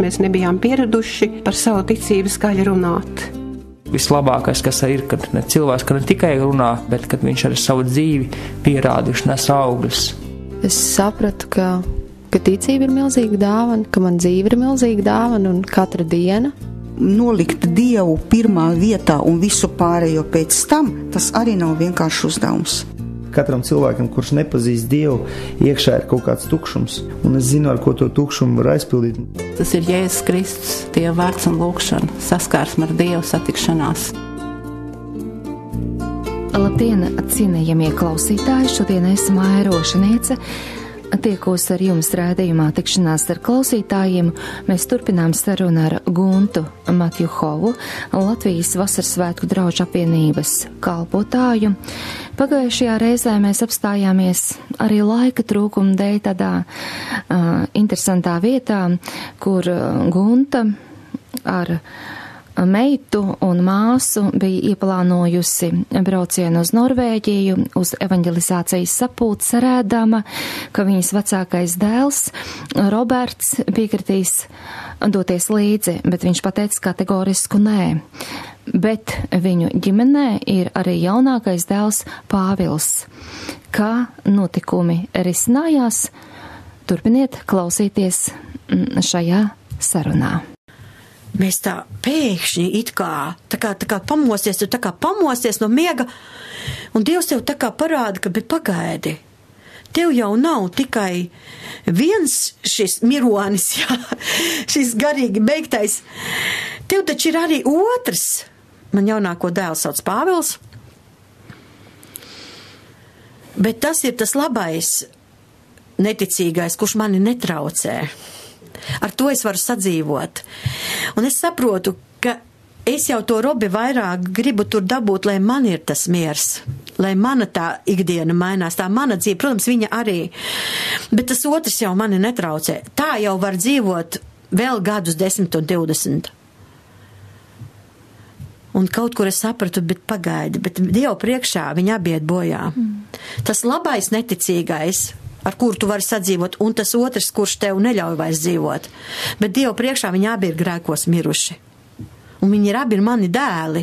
Mēs nebijām pieraduši par savu ticību skaļi runāt. Vislabākais, kas ir, kad ne cilvēks, ka ne tikai runā, bet kad viņš ar savu dzīvi pierādījuši nes augļus. Es sapratu, ka ticība ir milzīga dāvana, ka man dzīve ir milzīga dāvana un katra diena. Nolikt Dievu pirmā vietā un visu pārējo pēc tam, tas arī nav vienkārši uzdevums. Katram cilvēkam, kurš nepazīst Dievu, iekšā ir kaut kāds tukšums, un es zinu, ar ko to tukšumu var aizpildīt. Tas ir Jēzus Kristus, Dieva vārds un lūkšana, saskarsme ar Dievu, satikšanās. Labdien, cienījamie klausītāji! Šodien esmu Māja Rošaniece. Tiekos ar jums rādījumā tikšanās ar klausītājiem. Mēs turpinām sarunu ar Guntu Matjuhovu, Latvijas Vasaras svētku draugu apvienības kalpotāju. Pagājušajā reizē mēs apstājāmies arī laika trūkuma dēļ tādā interesantā vietā, kur Gunta ar meitu un māsu bija ieplānojusi braucienu uz Norvēģiju, uz evanģelizācijas sapulci, cerēdama, ka viņas vecākais dēls Roberts piekritīs doties līdzi, bet viņš pateica kategorisku nē. Bet viņu ģimenē ir arī jaunākais dēls Pāvils. Kā notikumi risinājās? Turpiniet klausīties šajā sarunā. Mēs tā pēkšņi it kā pamosties no miega, un Dievs tev tā kā parāda, ka pagaidi. Tev jau nav tikai viens šis mironis, jā, šis garīgi beigtais. Tev taču ir arī otrs. Man jaunāko dēlu sauc Pāvils. Bet tas ir tas labais, neticīgais, kurš mani netraucē. Ar to es varu sadzīvot. Un es saprotu, ka es jau to Robi vairāk gribu tur dabūt, lai man ir tas miers, lai mana tā ikdiena mainās, tā mana dzīve, protams, viņa arī. Bet tas otrs jau mani netraucē. Tā jau var dzīvot vēl gadus 10 un 20. Un kaut kur es sapratu, bet pagaidi, bet Dievu priekšā viņa abi iet bojā. Tas labais neticīgais, ar kuru tu vari sadzīvot, un tas otrs, kurš tev neļauj vairs dzīvot. Bet Dievu priekšā viņi abi ir grēkos miruši. Un viņi abi ir mani dēli.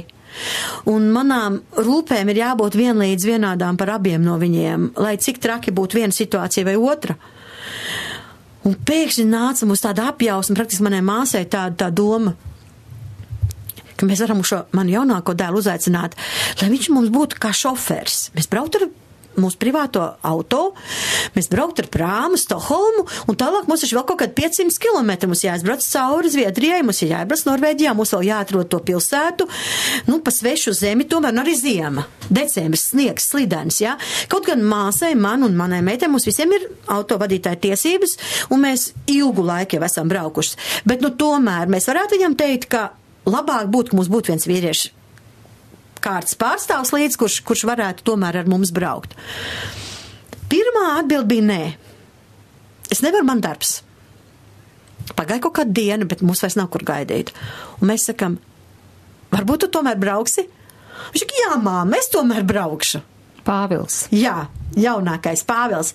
Un manām rūpēm ir jābūt vienlīdz vienādām par abiem no viņiem, lai cik traki būtu viena situācija vai otra. Un pēkšņi nāca mums tāda apjausma, praktiski manai māsai tā doma, ka mēs varam šo manu jaunāko dēlu uzaicināt, lai viņš mums būtu kā šofers. Mēs brauktu ar mūsu privāto auto, mēs braukt ar prāmu Stokholmu, un tālāk mums ir vēl kaut kādi 500 km. Mums jāizbrauc cauri Zviedrijai, mums ir jāizbrauc Norvēģijā, mums vēl jāatrod to pilsētu, pa svešu zemi, tomēr arī ziema. Decembris, sniegs, slidens, jā. Kaut gan māsai, man un manai meitai, mums visiem ir autovadītāja tiesības, un mēs ilgu laiku jau esam braukuši. Bet, tomēr mēs varētu viņam teikt, ka labāk būtu, ka mums būtu viens vīrieši kārtas pārstāvs līdz, kurš varētu tomēr ar mums braukt. Pirmā atbild bija nē. Es nevaru, man darbs. Pagāja kaut kāda diena, bet mums vairs nav kur gaidīt. Un mēs sakam, varbūt tu tomēr brauksi? Viņš saka, jā, māma, es tomēr braukšu. Pāvils. Jā, jaunākais Pāvils.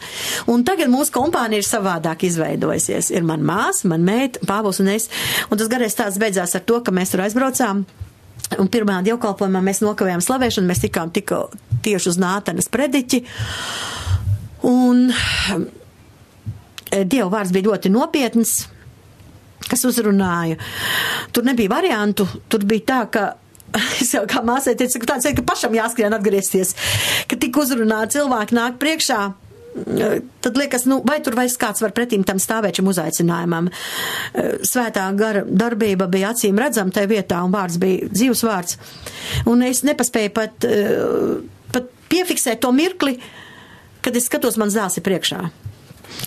Un tagad mūsu kompānija ir savādāk izveidojusies. Ir man māsa, man meita, Pāvils un es. Un tas garais tāds beidzās ar to, ka mēs tur aizbraucām. Un pirmā dievkalpojumā mēs nokavējām slavēšanu, mēs tikām tieši uz Nātanas prediķi. Un Dieva vārds bija ļoti nopietns, kas uzrunāja. Tur nebija variantu, tur bija tā, ka es jau kā māsai teicu, ka pašam jāskrien atgriezties, ka tik uzrunā cilvēki nāk priekšā. Tad liekas, vai tur vairs kāds var pretīm tam stāvēt šim uzaicinājumam. Svētā gara darbība bija acīm redzama tajā vietā, un vārds bija dzīvs vārds. Un es nepaspēju pat piefiksēt to mirkli, kad es skatos, mans dēls ir priekšā.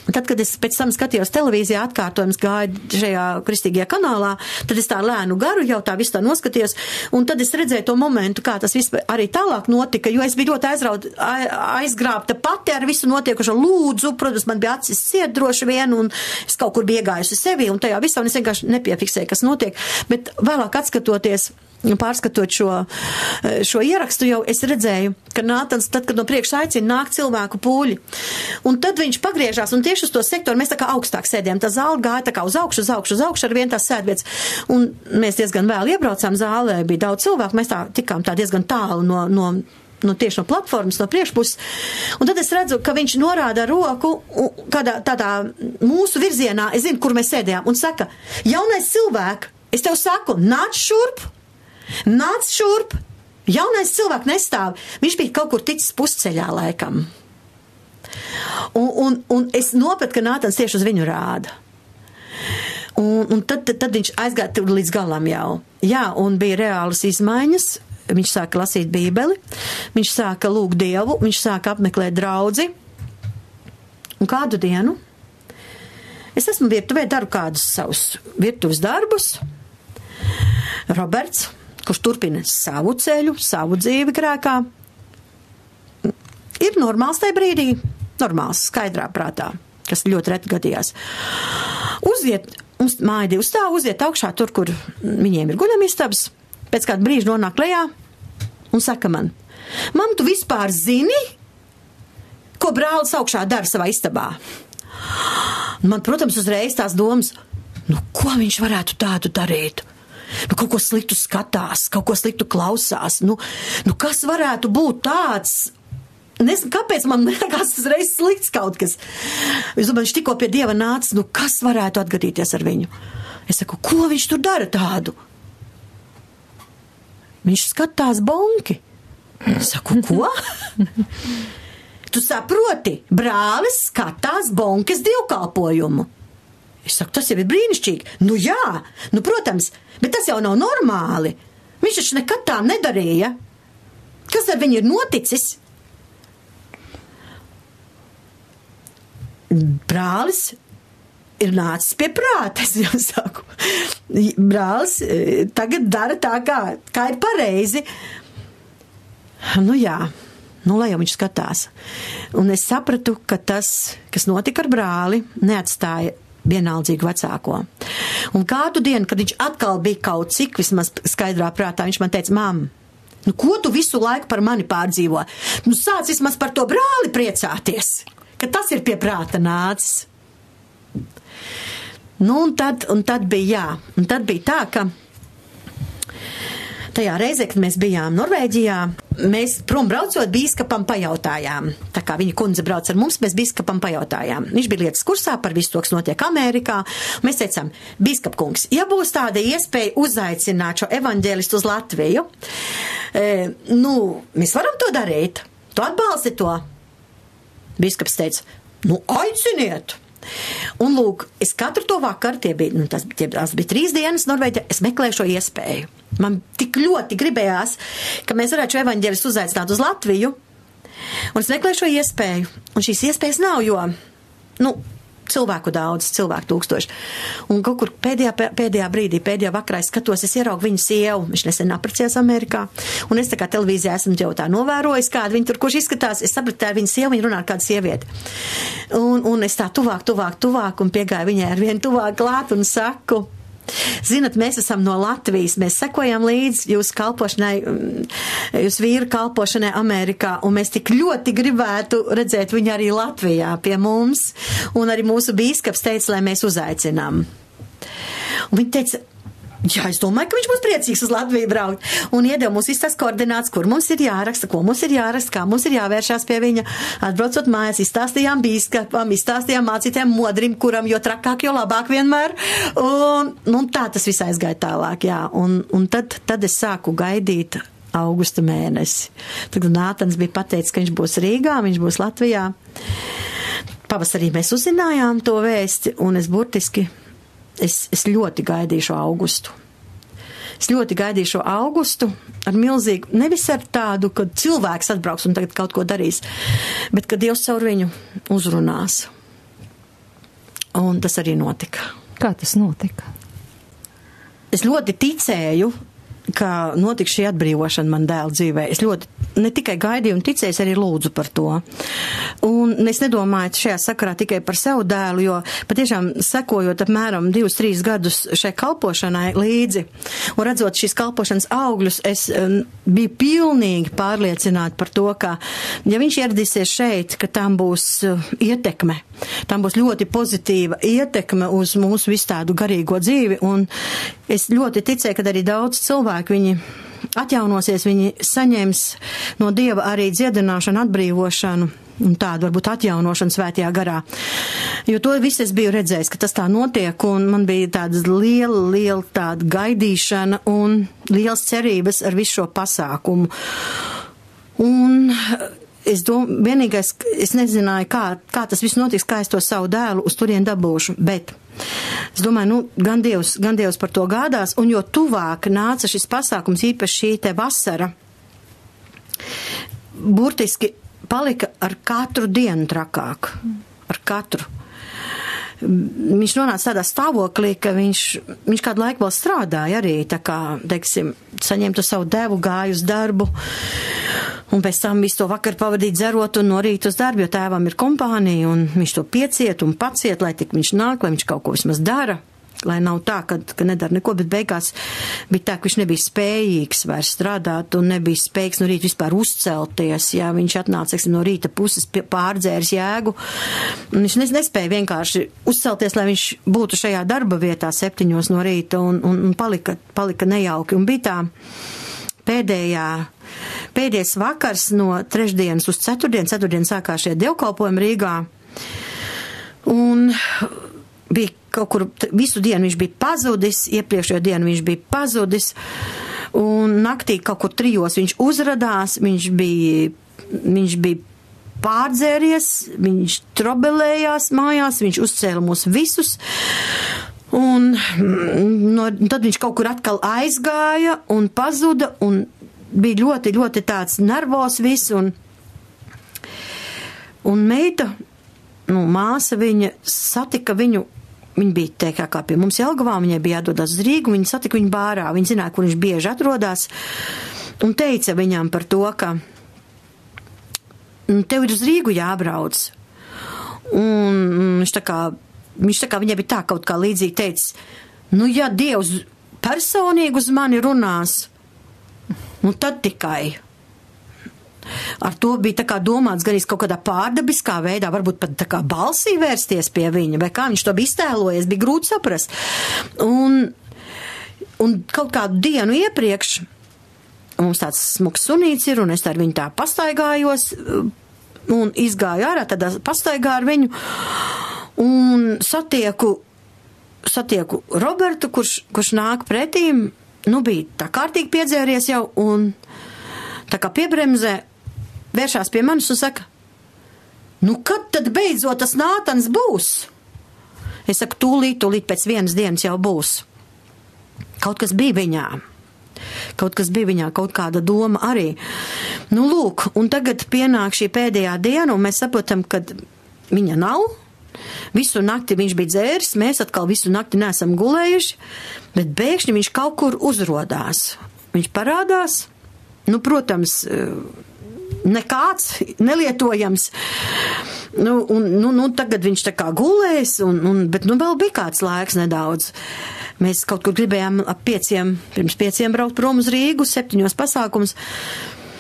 Tad, kad es pēc tam skatījos televīzijā atkārtojums gāju šajā kristīgajā kanālā, tad es tā lēnu garu jau tā visu tā noskatījos, un tad es redzēju to momentu, kā tas viss arī tālāk notika, jo es biju ļoti aizgrābta pati ar visu notiekušo lūdzu, protams, man bija acis ciet droši vien, un es kaut kur biju iegājusi sevi, un tajā visā, un es vienkārši nepiefiksēju, kas notiek, bet vēlāk atskatoties, pārskatot šo ierakstu, jau es redzēju, ka Nātans, tad, kad no priekšas aicina, nāk cilvēku pūļi. Un tad viņš pagriežās, un tieši uz to sektoru mēs tā kā augstāk sēdējām. Tā zāle gāja tā kā uz augšu ar vien tās sēdvietas. Un mēs diezgan vēl iebraucām zālē, bija daudz cilvēku, mēs tā tikām tā diezgan tālu tieši no platformas, no priekšpuses. Un tad es redzu, ka viņš norāda roku kādā tādā mūsu virzienā, es zinu, kur mēs sēdējām, un saka, jaunais cilvēk, es tev saku, nāc šurp, jaunais cilvēks nestāv. Viņš bija kaut kur ticis pusceļā laikam. Un es nopratu, ka Nātans tieši uz viņu rāda. Un tad viņš aizgāja līdz galam jau. Jā, un bija reālas izmaiņas. Viņš sāka lasīt Bībeli, viņš sāka lūgt Dievu, viņš sāka apmeklēt draudzi. Un kādu dienu es esmu virtuvē, daru kādus savus virtuves darbus. Roberts, kurš turpina savu ceļu, savu dzīvi grēkā, ir normāls tajā brīdī, normāls, skaidrā prātā, kas ļoti reti gadījās. Uziet, mums māja 2 stāv, uziet augšā tur, kur viņiem ir guļamistabas, pēc kāda brīža nonāk lejā un saka man, mam, tu vispār zini, ko brālis augšā dara savā istabā? Man, protams, uzreiz tās domas, ko viņš varētu tādu darīt? Kaut ko sliktu skatās, kaut ko sliktu klausās. Kas varētu būt tāds? Nezinu, kāpēc man liekas uzreiz slikts kaut kas. Es domāju, viņš tikko pie Dieva nāca, kas varētu atgadīties ar viņu? Es saku, ko viņš tur dara tādu? Viņš skatās bonki. Es saku, ko? Tu saproti, brālis skatās bonkas dievkalpojumu. Es saku, tas jau ir brīnišķīgi. Jā, protams, bet tas jau nav normāli. Viņš taču nekad tā nedarīja. Kas ar viņu ir noticis? Brālis ir nācis pie prāta, es jau saku. Brālis tagad dara tā, kā ir pareizi. Jā, lai jau viņš skatās. Un es sapratu, ka tas, kas notika ar brāli, neatstāja vienaldzīgu vecāko. Un kādu dienu, kad viņš atkal bija kaut cik vismaz skaidrā prātā, viņš man teica, mam, ko tu visu laiku par mani pārdzīvo? Sāc vismaz par to brāli priecāties, ka tas ir pie prāta nācis. Un tad bija tā, ka tajā reizē, kad mēs bijām Norvēģijā, mēs prom braucot bīskapam pajautājām. Tā kā viņa kundze brauc ar mums, mēs bīskapam pajautājām. Viņš bija lietas kursā par visu to, kas notiek Amerikā. Mēs teicām, bīskapkungs, ja būs tāda iespēja uzaicināt šo evaņģēlistu uz Latviju, mēs varam to darīt. Tu atbalsti to? Bīskaps teica, aiciniet! Un lūk, es katru to vakaru, tas bija 3 dienas Norvēģijā, es meklēju šo iespēju. Man tik ļoti gribējās, ka mēs varētu šo evaņģēlistu uzaicināt uz Latviju, un es meklēju šo iespēju, un šīs iespējas nav, jo, cilvēku daudz, cilvēku tūkstoši. Un kaut kur pēdējā brīdī, pēdējā vakarā es skatos, es ieraugu viņu sievu, viņš nesen apprecējās Amerikā, un es tā kā televīzijā esmu jau tā novērojis, kāda viņa tur, kurš izskatās, es sapratu, tā ir viņa sieva, viņa runā ar kādu sievieti. Un es tā tuvāk, un piegāju viņai ar vienu tuvāk klāt un saku, zinat, mēs esam no Latvijas, mēs sekojam līdz jūsu vīru kalpošanai Amerikā, un mēs tik ļoti gribētu redzēt viņu arī Latvijā pie mums, un arī mūsu bīskaps teica, lai mēs uzaicinām. Un viņi teica, jā, es domāju, ka viņš būs priecīgs uz Latviju braukt, un iedeva mums visas tās koordināts, kur mums ir jāraksta, ko mums ir jāraksta, kā mums ir jāvēršās pie viņa. Atbraucot mājās, izstāstījām bīskapam, izstāstījām mācītājiem modrim, kuram jo trakāk, jo labāk vienmēr, un tā tas viss aizgāja tālāk, jā, un tad es sāku gaidīt augusta mēnesi. Tad Nātans bija pateicis, ka viņš būs Rīgā, viņš būs Latvijā. Pavasarī mēs uzzinājām to vēsti, un es burtiski Es ļoti gaidīju šo augustu. Es ļoti gaidīju šo augustu ar milzīgu, nevis ar tādu, kad cilvēks atbrauks un tagad kaut ko darīs, bet kad Dievs caur viņu uzrunās. un tas arī notika. Kā tas notika? Es ļoti ticēju, ka notiks šī atbrīvošana man dēla dzīvē. Es ļoti ne tikai gaidīju un ticēju, arī lūdzu par to. Un es nedomāju šajā sakarā tikai par savu dēlu, jo patiešām sekojot apmēram 2-3 gadus šai kalpošanai līdzi un redzot šīs kalpošanas augļus, es biju pilnīgi pārliecināta par to, ka ja viņš ieradīsies šeit, ka tam būs ietekme. Tam būs ļoti pozitīva ietekme uz mūsu visu tādu garīgo dzīvi, un es ļoti ticēju, ka arī daudz cilvēku viņi atjaunosies, viņi saņems no Dieva arī dziedināšanu, atbrīvošanu un tādu varbūt atjaunošanu svētajā garā. Jo to visu es biju redzējis, ka tas tā notiek, un man bija tāda liela tāda gaidīšana un liels cerības ar visu šo pasākumu. Un vienīgais, es nezināju, kā tas viss notiks, kā es to savu dēlu uz turien dabūšu, bet es domāju, gan Dievs par to gādās, un jo tuvāk nāca šis pasākums, īpaši šī te vasara, burtiski palika ar katru dienu trakāk, ar katru. Viņš nonāca tādā stāvoklī, ka viņš kādu laiku vēl strādāja arī, tā kā, teiksim, saņemtu savu devu, gāju uz darbu, un pēc tam visu to vakaru pavadīt dzerot un no rīta uz darbu, jo tēvam ir kompānija, un viņš to pieciet un paciet, lai tik viņš nāk, lai viņš kaut ko vismaz dara. Lai nav tā, ka nedara neko, bet beigās bija tā, ka viņš nebija spējīgs vairs strādāt un nebija spējīgs no rīta vispār uzcelties, ja viņš atnāca, teiksim, no rīta puses pārdzēris jēgu. Un viņš nespēja vienkārši uzcelties, lai viņš būtu šajā darba vietā 7 no rīta un palika nejauki. Un bija tā pēdējais vakars no trešdienas uz ceturtdienu sākās šie dievkalpojumi Rīgā. Un bija kaut kur visu dienu viņš bija pazudis, iepriekšējo dienu viņš bija pazudis, un naktī kaut kur 3 viņš uzradās, viņš bija pārdzēries, viņš trobelējās mājās, viņš uzcēla mūs visus, un tad viņš kaut kur atkal aizgāja un pazuda, un bija ļoti, ļoti tāds nervos viss, un meita, māsa viņa satika viņu. Viņa bija teikā kā pie mums Jelgavā, viņai bija jādodas uz Rīgu, viņa satika viņu bārā, viņa zināja, kur viņš bieži atrodās, un teica viņam par to, ka tev ir uz Rīgu jābrauc. Un viņš tā kā viņai bija tā kaut kā līdzīgi teicis, ja Dievs personīgi uz mani runās, tad tikai. Ar to bija tā kā domāts gan kaut kādā pārdabiskā veidā, varbūt pat tā kā balsī vērsties pie viņa, vai kā viņš to bija iztēlojies, bija grūti saprast. Un kaut kādu dienu iepriekš mums tāds smuks sunīts ir, un es ar viņu tā pastaigājos, un izgāju ārā, tādā pastaigā ar viņu, un satieku Robertu, kurš nāk pretīm, bija tā kārtīgi piedzēries jau, un tā kā piebremzē, vēršās pie manis un saka, kad tad beidzot tas Nātans būs? Es saku, tūlīt pēc 1 dienas jau būs. Kaut kas bija viņā, kaut kāda doma arī. Lūk, un tagad pienāk šī pēdējā diena, un mēs saprotam, ka viņa nav. Visu nakti viņš bija dzēris, mēs atkal visu nakti neesam gulējuši, bet pēkšņi viņš kaut kur uzrodās. Viņš parādās, protams, nekāds, nelietojams. Tagad viņš tā kā gulēs, bet vēl bija kāds laiks nedaudz. Mēs kaut kur gribējām pirms 5 braukt prom uz Rīgu, 7 pasākums.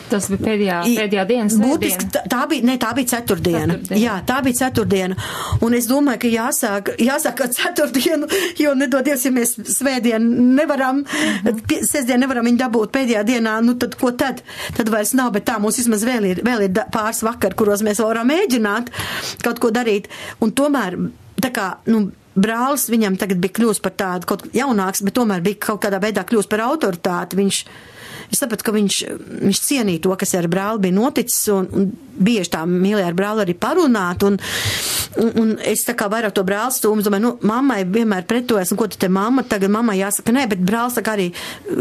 Tas bija pēdējā dienas. Būtiski, tā bija ceturtdiena. Jā, tā bija ceturtdiena. Un es domāju, ka jāsāk ar ceturtdienu, jo nedodies, ja mēs svētdien nevaram, sestdien nevaram viņu dabūt pēdējā dienā, tad ko tad? Tad vairs nav, bet tā mums vismaz vēl ir pāris vakar, kuros mēs varam mēģināt kaut ko darīt. Un tomēr, tā kā, brālis viņam tagad bija kļūst par tādu kaut jaunāks, bet tomēr bija kaut kādā veidā kļūst par autoritāti. Es sapratu, ka viņš cienīja to, kas ar brāli bija noticis, un bieži tā mīlēja ar brāli arī parunāt, un es tā kā vairāk to brāli stūmu, domāju, mammai vienmēr pretojas, un ko tu te mamma, tagad mammai jāsaka, nē, bet brālis saka arī,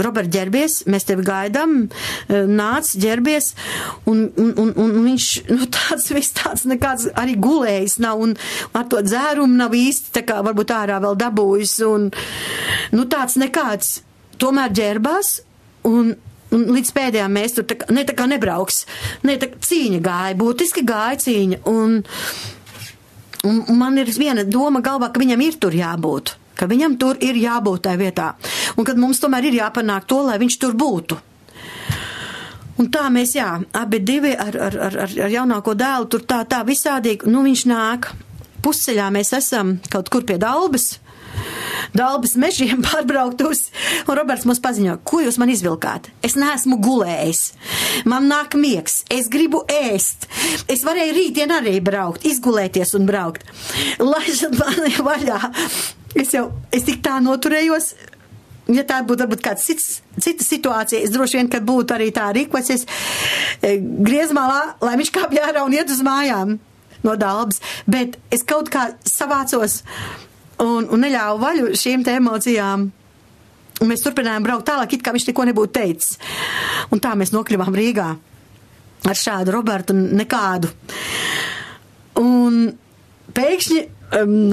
Robert, ģerbies, mēs tevi gaidām, nāc, ģerbies, un viņš, viss tāds nekāds arī gulējis nav, un ar to dzērumu nav īsti, tā kā varbūt ārā vēl dabūjis, un, tāds nekāds, tomēr ģerbās, un līdz pēdējām mēs tur tā kā nebrauks. Cīņa gāja, būtiski gāja cīņa. Un man ir viena doma galvā, ka viņam ir tur jābūt. Ka viņam tur ir jābūt tajā vietā. Un kad mums tomēr ir jāpanāk to, lai viņš tur būtu. Un tā mēs, abi divi ar jaunāko dēlu tur tā visādīgi, viņš nāk. Pusceļā mēs esam kaut kur pie Dalbas mežiem pārbrauktus, un Roberts mums paziņo, ko jūs man izvilkāt? Es neesmu gulējis, man nāk miegs, es gribu ēst, es varēju rītdien arī braukt, izgulēties un braukt. Laižat mani vaļā, es tik tā noturējos, ja tā būtu varbūt kāds cita situācija, es droši vien, kad būtu arī tā rīkoties, griez malā, lai viņš kāpj ārā un iet uz mājām no Dalbas, bet es kaut kā savācos un neļāvu vaļu šīm te emocijām. Un mēs turpinājām braukt tālāk, it kā viņš neko nebūtu teicis. Un tā mēs nokļuvām Rīgā ar šādu Robertu nekādu. Un pēkšņi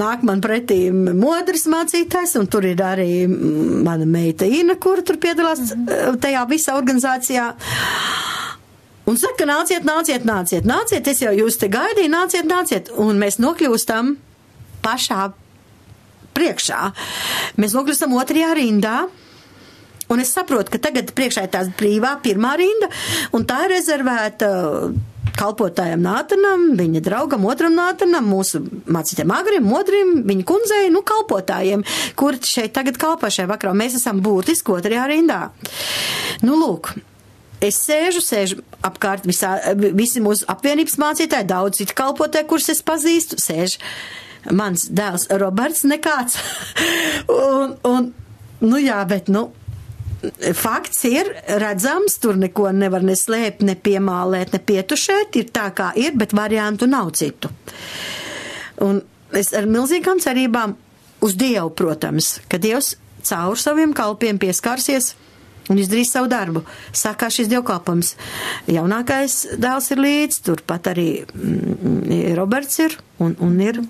nāk man pretī modras mācītājs, un tur ir arī mana meita Ina, kura tur piedalās tajā visā organizācijā. Un saka, nāciet, es jau jūs te gaidīju, nāciet. Un mēs nokļūstam pašā priekšā. Mēs nokļūstam otrajā rindā, un es saprotu, ka tagad priekšā ir tās brīvā pirmā rinda, un tā ir rezervēta kalpotājam Nātanam, viņa draugam otram Nātanam, mūsu mācītājam Agrim, Modrim, viņa kundzei, kalpotājiem, kur šeit tagad kalpo šajā vakarā. Mēs esam būtiski otrajā rindā. Lūk, es sēžu apkārt visi mūsu apvienības mācītāji, daudz citu kalpotāji, kurus es pazīstu, sēž mans dēls Roberts nekāds. Bet fakts ir redzams, tur neko nevar neslēpt, ne piemālēt, ne pietušēt, ir tā kā ir, bet variantu nav citu. Un es ar milzīgām cerībām uz Dievu, protams, ka Dievs caur saviem kalpiem pieskārsies un izdarīs savu darbu. Sākās šis dievkalpojums. Jaunākais dēls ir līdz, turpat arī Roberts ir, un ir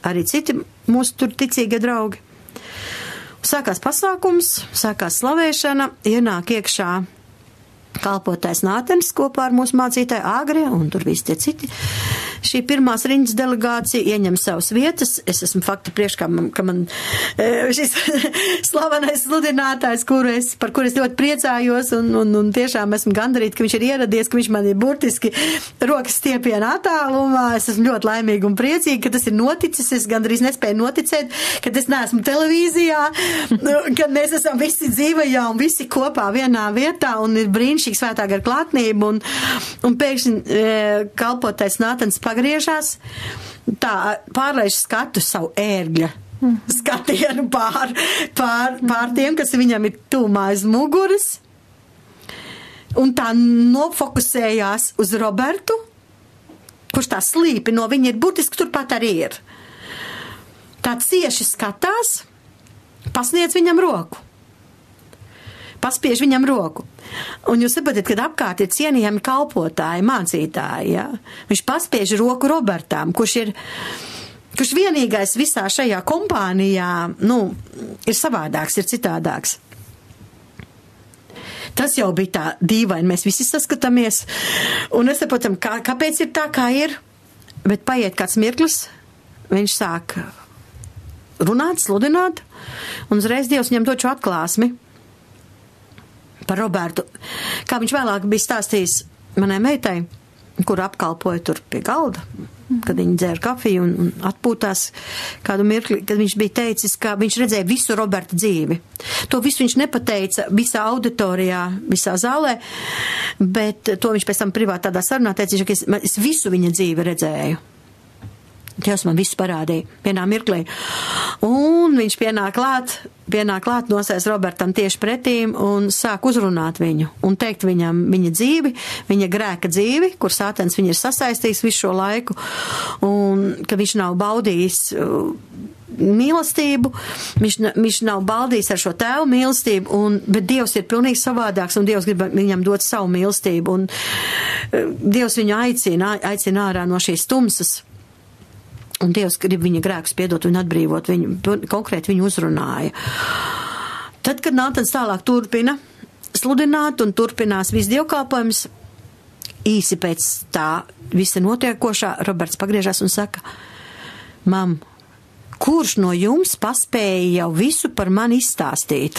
arī citi mūsu tur ticīgie draugi. Sākās pasākums, sākās slavēšana, ienāk iekšā kalpotājs Nātens kopā ar mūsu mācītāju Agri, un tur visi tie citi. Šī pirmās rindas delegācija ieņem savas vietas. Es esmu faktu priekšā, ka man šis slavenais sludinātājs, par kuru es ļoti priecājos, un tiešām esmu gandarīta, ka viņš ir ieradies, ka viņš man ir burtiski rokas stiepiena attālumā. Es esmu ļoti laimīga un priecīga, ka tas ir noticis. Es gandrīz nespēju noticēt, ka es neesmu televīzijā, kad mēs esam visi dzīvajā un visi kopā vienā vietā, un ir brīnišķīgi svētā gara klātnība, un pēkšņi kalpotais Nātens pagriežās, tā pārlaiž skatu savu ērgļa skatienu pār tiem, kas viņam ir tūmā aiz muguras, un tā nofokusējās uz Robertu, kurš tā slīpi no viņa ir burtiski turpat arī ir. Tā cieši skatās, pasniedz viņam roku. Paspiež viņam roku. Un jūs saprotat, kad apkārt ir cienījami kalpotāji, mācītāji, ja? Viņš paspiež roku Robertam, kurš vienīgais visā šajā kompānijā, ir savādāks, ir citādāks. Tas jau bija tā dīvaini, mēs visi saskatāmies, un es saprotam, kāpēc ir tā, kā ir, bet paiet kāds mirklis, viņš sāk runāt, sludināt, un uzreiz Dievs viņam dod šo atklāsmi par Robertu. Kā viņš vēlāk bija stāstījis manai meitai, kur apkalpoja tur pie galda, kad viņi dzēra kafiju un atpūtās kādu mirkli, kad viņš bija teicis, ka viņš redzēja visu Roberta dzīvi. To visu viņš nepateica visā auditorijā, visā zālē, bet to viņš pēc tam privāti tādā sarunā teica, ka es visu viņa dzīvi redzēju. Dievs man visu parādīja vienā mirklī. Un viņš pienāk klāt, nosēs Robertam tieši pretīm un sāk uzrunāt viņu un teikt viņam viņa dzīvi, viņa grēka dzīvi, kur Sātans viņu ir sasaistījis visu šo laiku, un ka viņš nav baudījis mīlestību, viņš nav baldījis ar šo tēvu mīlestību, bet Dievs ir pilnīgi savādāks, un Dievs grib viņam dot savu mīlestību, un Dievs viņu aicina ārā no šīs tumsas, un Dievs grib viņa grēkus piedot un atbrīvot viņu, konkrēti viņu uzrunāja. Tad, kad Nātans tālāk turpina sludināt un turpinās viss dievkalpojums, īsi pēc tā visa notiekošā, Roberts pagriežās un saka, mam, kurš no jums paspēja jau visu par mani izstāstīt?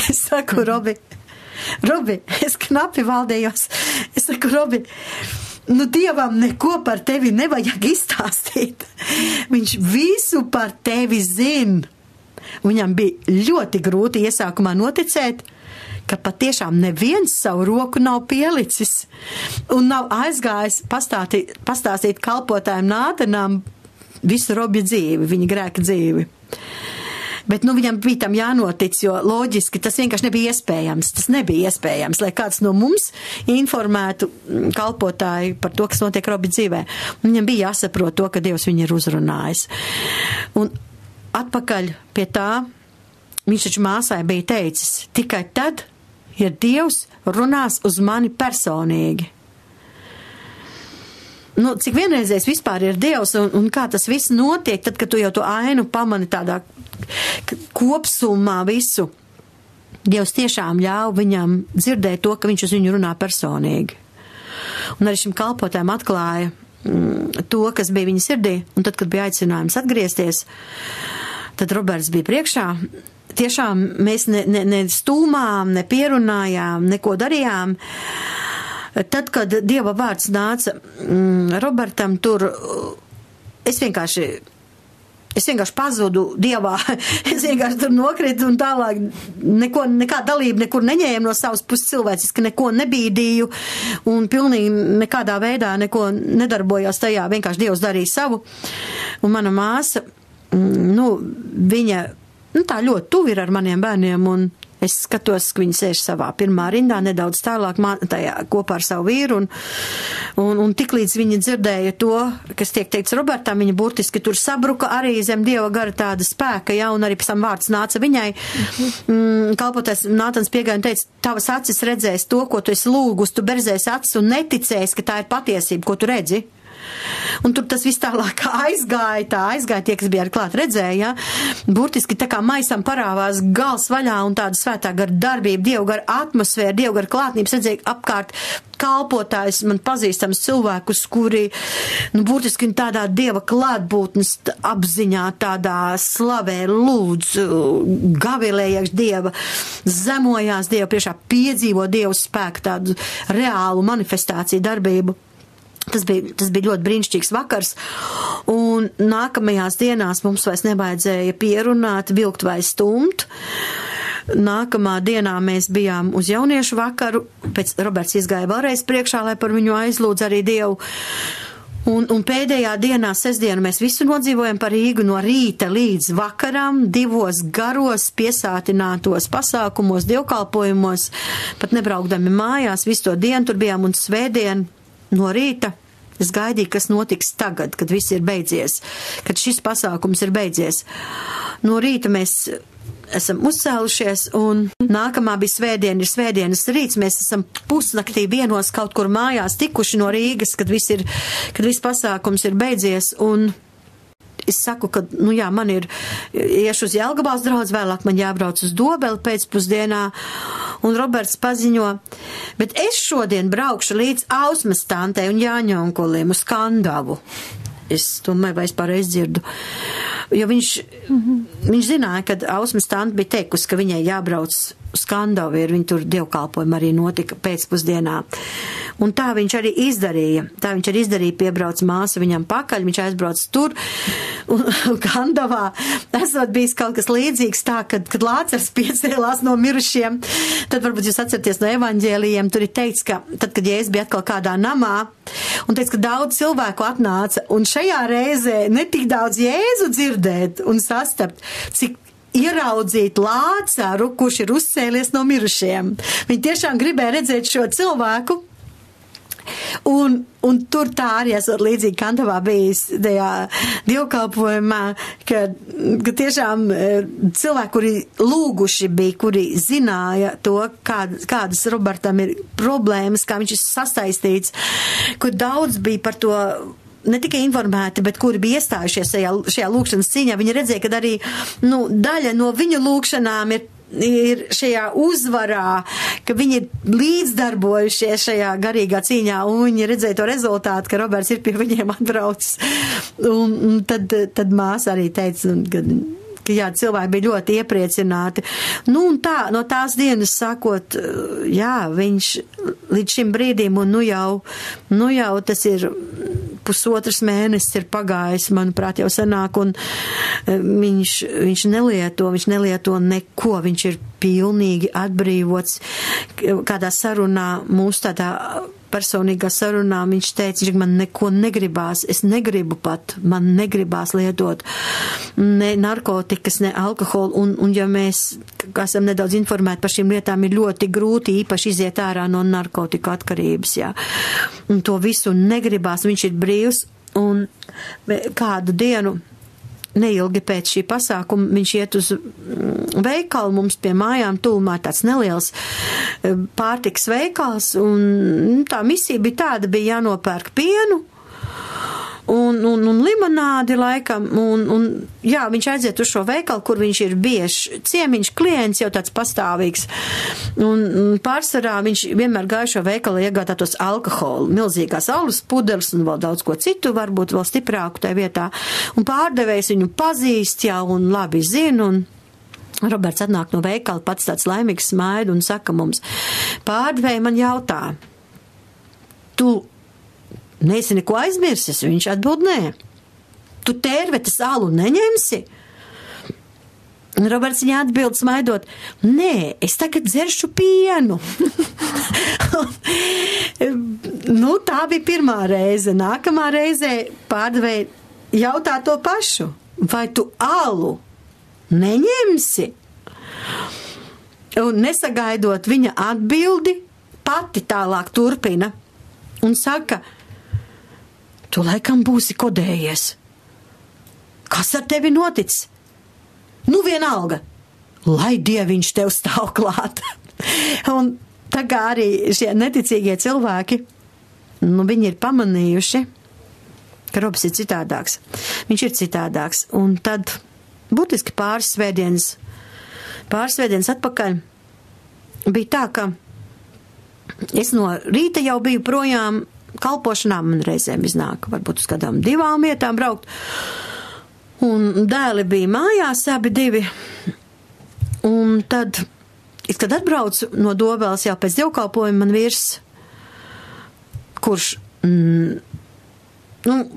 Es saku, Robi, es knapi valdējos. Es saku, Robi, Dievam neko par tevi nevajag izstāstīt. Viņš visu par tevi zina. Viņam bija ļoti grūti iesākumā noticēt, ka patiešām neviens savu roku nav pielicis un nav aizgājis pastāstīt kalpotājiem Nātanam visu Robja dzīvi, viņa grēka dzīvi. Bet, viņam bija tam jānotic, jo loģiski tas vienkārši nebija iespējams. Tas nebija iespējams, lai kāds no mums informētu kalpotāju par to, kas notiek Robja dzīvē. Viņam bija jāsaprot to, ka Dievs viņu ir uzrunājis. Un atpakaļ pie tā, viņš taču māsai bija teicis, tikai tad, ja Dievs runās uz mani personīgi. Cik vienreizējs vispār ir Dievs un kā tas viss notiek, tad, kad tu jau to ainu pamani tādā kopsumā visu. Dievs tiešām ļauj viņam dzirdēt to, ka viņš uz viņu runā personīgi. Un arī šim kalpotājam atklāja to, kas bija viņa sirdī, un tad, kad bija aicinājums atgriezties, tad Roberts bija priekšā. Tiešām mēs ne stūmām, ne pierunājām, neko darījām. Tad, kad Dieva vārds nāca Robertam tur, es vienkārši pazudu Dievā, es vienkārši tur nokritu un tālāk nekā dalību nekur neņēmu no savas puses cilvēciski, neko nebīdīju un pilnīgi nekādā veidā neko nedarbojās tajā, vienkārši Dievs darīja savu. Un mana māsa, viņa, tā ļoti tuvi ir ar maniem bērniem un es skatos, ka viņi sēž savā pirmā rindā, nedaudz tālāk tajā kopā ar savu vīru, un tiklīdz viņi dzirdēja to, kas tiek teikts Robertam, viņa burtiski tur sabruka arī zem Dieva gara tāda spēka, un arī pēc tam vārds nāca viņai. Kalpotais Nātans piegāja un teica, tavas acis redzēs to, ko tu esi lūgus, tu berzēs acis un neticēs, ka tā ir patiesība, ko tu redzi. Un tur tas viss tālāk aizgāja, tie, kas bija ar klāt redzēja, burtiski tā kā maisam parāvās gals vaļā un tāda svētā gara darbība, Dievu gara atmosfēra, Dievu gara klātnības, redzēja apkārt kalpotājs, man pazīstams cilvēkus, kuri, burtiski tādā Dieva klātbūtnes apziņā, tādā slavē, lūdz, gavilējies Dieva, zemojās Dieva priekšā, piedzīvo Dievu spēku, tādu reālu manifestāciju darbību. Tas bija ļoti brīnišķīgs vakars, un nākamajās dienās mums vairs nevajadzēja pierunāt, vilkt vai stumt. Nākamā dienā mēs bijām uz jauniešu vakaru, pēc Roberts izgāja vēlreiz priekšā, lai par viņu aizlūdz arī Dievu. Un pēdējā dienā, sestdienu, mēs visu nodzīvojam par Rīgu no rīta līdz vakaram, 2 garos piesātinātos pasākumos, dievkalpojumos, pat nebraukdami mājās, visu to dienu tur bijām un svētdien. No rīta es gaidīju, kas notiks tagad, kad viss ir beidzies, kad šis pasākums ir beidzies. No rīta mēs esam uzcēlušies un nākamā bija svētdiena, ir svētdienas rīts, mēs esam pusnaktī vienos kaut kur mājās tikuši no Rīgas, kad viss pasākums ir beidzies un es saku, ka, man ir iešu uz Jelgavas draudz, vēlāk man jābrauc uz Dobeli pēcpusdienā, un Roberts paziņo, bet es šodien braukšu līdz Ausmas tantei un Jāņa onkulim uz Kandavu. Es domāju, vai es pareizi dzirdu. Jo viņš zināja, kad Ausmas tante bija teikusi, ka viņai jābrauc uz Kandavu, ir viņa tur dievkalpojumi arī notika pēcpusdienā. Un tā viņš arī izdarīja. Piebrauc māsa viņam pakaļ, viņš aizbrauc tur, Un Kandavā esot bijis kaut kas līdzīgs tā, kad Lācars piecēlās no mirušiem, tad varbūt jūs atceraties no evaņģēlijiem, tur ir teikts, ka tad, kad Jēzus bija atkal kādā namā, un teica, ka daudz cilvēku atnāca, un šajā reizē ne tik daudz Jēzu dzirdēt un sastapt, cik ieraudzīt Lācaru, kurš ir uzcēlies no mirušiem. Viņi tiešām gribēja redzēt šo cilvēku, un tur tā arī esot līdzīgi Kandavā bijis tajā dievkalpojumā, ka tiešām cilvēki, kuri lūguši bija, kuri zināja to, kādas Robertam ir problēmas, kā viņš ir sasaistīts, kur daudz bija par to ne tikai informēti, bet kuri bija iestājušies šajā lūkšanas cīņā, viņi redzēja, ka arī daļa no viņu lūkšanām ir šajā uzvarā, ka viņi ir līdzdarbojušies šajā garīgā cīņā, un viņi redzēja to rezultātu, ka Roberts ir pie viņiem atbraucis. Un tad māsa arī teica, ka jā, cilvēki bija ļoti iepriecināti. Un tā, no tās dienas sākot, jā, viņš līdz šim brīdim, un nu jau tas ir pusotrs mēnesis ir pagājis, manuprāt, jau senāk, un viņš nelieto neko, viņš ir pilnīgi atbrīvots. Kādā sarunā, mūsu tādā personīgā sarunā, viņš teica, ka man neko negribās, es negribu pat, man negribās lietot ne narkotikas, ne alkoholu, un ja mēs esam nedaudz informēti par šīm lietām, ir ļoti grūti īpaši iziet ārā no narkotiku atkarības, jā. Un to visu negribās, viņš ir brīvs, un kādu dienu, neilgi pēc šī pasākuma, viņš iet uz veikalu, mums pie mājām tūmā tāds neliels pārtiks veikals, un tā misija bija tāda, bija jānopērk pienu, un limonādi laikam, un jā, viņš aiziet uz šo veikalu, kur viņš ir bieži ciemiņš, klients jau tāds pastāvīgs, un pārsvarā viņš vienmēr gāja šo veikalu iegādātos alkoholu, milzīgās alus pudeles un vēl daudz ko citu, varbūt vēl stiprāku tajā vietā, un pārdevējs viņu pazīst jau un labi zina, un Roberts atnāk no veikala, pats tāds laimīgs smaida un saka mums, pārdevēji man jautā, tu neesi neko aizmirsis? Viņš atbild, nē. Tu tērvetes alu neņemsi? Un Roberts viņa atbild smaidot, nē, es tagad dzeršu pienu. Tā bija pirmā reize. Nākamā reizē pārdevēja jautā to pašu. Vai tu alu neņemsi? Un nesagaidot viņa atbildi, pati tālāk turpina un saka, tu laikam būsi kodējies. Kas ar tevi noticis? Vienalga. Lai dieviņš tev stāv klāt. Un tā kā arī šie neticīgie cilvēki, viņi ir pamanījuši, ka Robs ir citādāks. Viņš ir citādāks. Un tad būtiski pāris svētdienas atpakaļ bija tā, ka es no rīta jau biju projām kalpošanā, man reizēm iznāk, varbūt uz kādām 2 vietām braukt. Un dēli bija mājās, abi 2. Un tad, kad atbraucu no Dobeles jau pēc dievkalpojuma, man vīrs, kurš,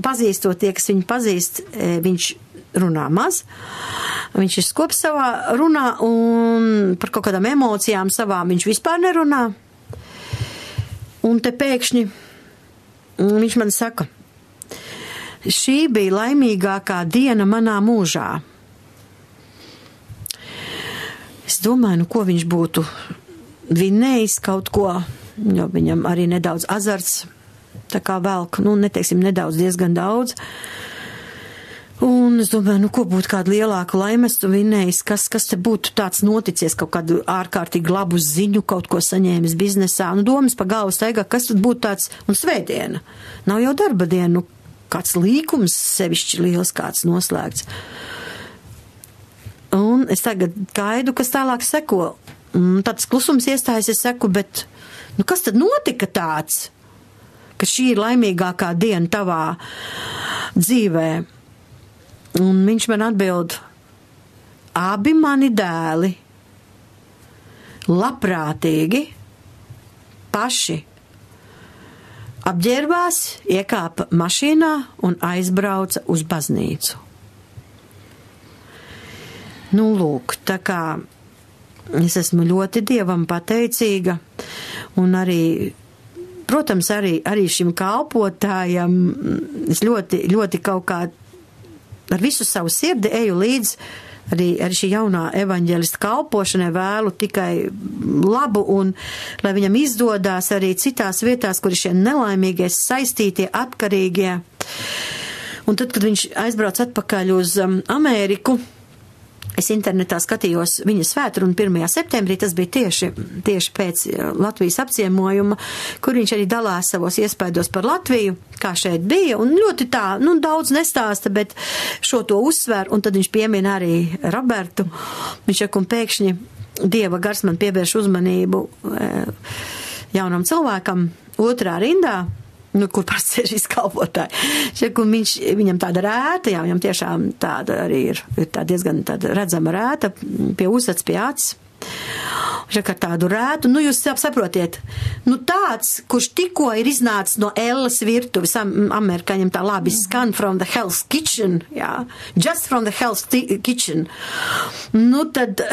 pazīstot tie, kas viņu pazīst, viņš runā maz. Viņš ir skops savā runā un par kaut kādām emocijām savām viņš vispār nerunā. Un te pēkšņi viņš man saka, šī bija laimīgākā diena manā mūžā. Es domāju, ko viņš būtu vinējis kaut ko, jo viņam arī nedaudz azarts, tā kā velk, neteiksim nedaudz, diezgan daudz. Un es domāju, ko būtu kādu lielāku laimestu vinējis, kas te būtu tāds noticies, kaut kādu ārkārtīgi labu ziņu, kaut ko saņēmis biznesā. Domas pa galvu staigā, kas tad būtu tāds, un svētdiena. Nav jau darba diena, kāds līkums sevišķi liels kāds noslēgts. Un es tagad gaidu, kas tālāk seko. Tāds klusums iestājas, es seku, bet, kas tad notika tāds, ka šī ir laimīgākā diena tavā dzīvē? Un viņš man atbild, abi mani dēli labprātīgi paši apģērbās, iekāpa mašīnā un aizbrauca uz baznīcu. Nu, lūk, tā kā es esmu ļoti Dievam pateicīga un arī, protams, arī šim kalpotājam es ļoti, ļoti kaut kā ar visu savu sirdi eju līdz arī šī jaunā evaņģelista kalpošanai vēlu tikai labu un lai viņam izdodās arī citās vietās, kur ir šie nelaimīgie, saistītie, atkarīgie. Un tad, kad viņš aizbrauc atpakaļ uz Ameriku, es internetā skatījos viņa svētru un 1. septembrī, tas bija tieši pēc Latvijas apciemojuma, kur viņš arī dalās savos iespaidos par Latviju, kā šeit bija, un ļoti tā, daudz nestāsta, bet šo to uzsver, un tad viņš piemina arī Robertu. Viņš saka, un pēkšņi Dieva gars man pievērš uzmanību jaunam cilvēkam otrā rindā, kur pats ir šis kalpotāji. Un viņam tāda rēta, jā, viņam tiešām tāda arī ir tā diezgan tāda redzama rēta pie uzsats, pie acis. Ar tādu rētu, jūs saprotiet, tāds, kurš tikko ir iznācis no Ellas virtuves, amerikāņiem tā labi skan from the Hell's Kitchen, jā, just from the Hell's Kitchen. Tad,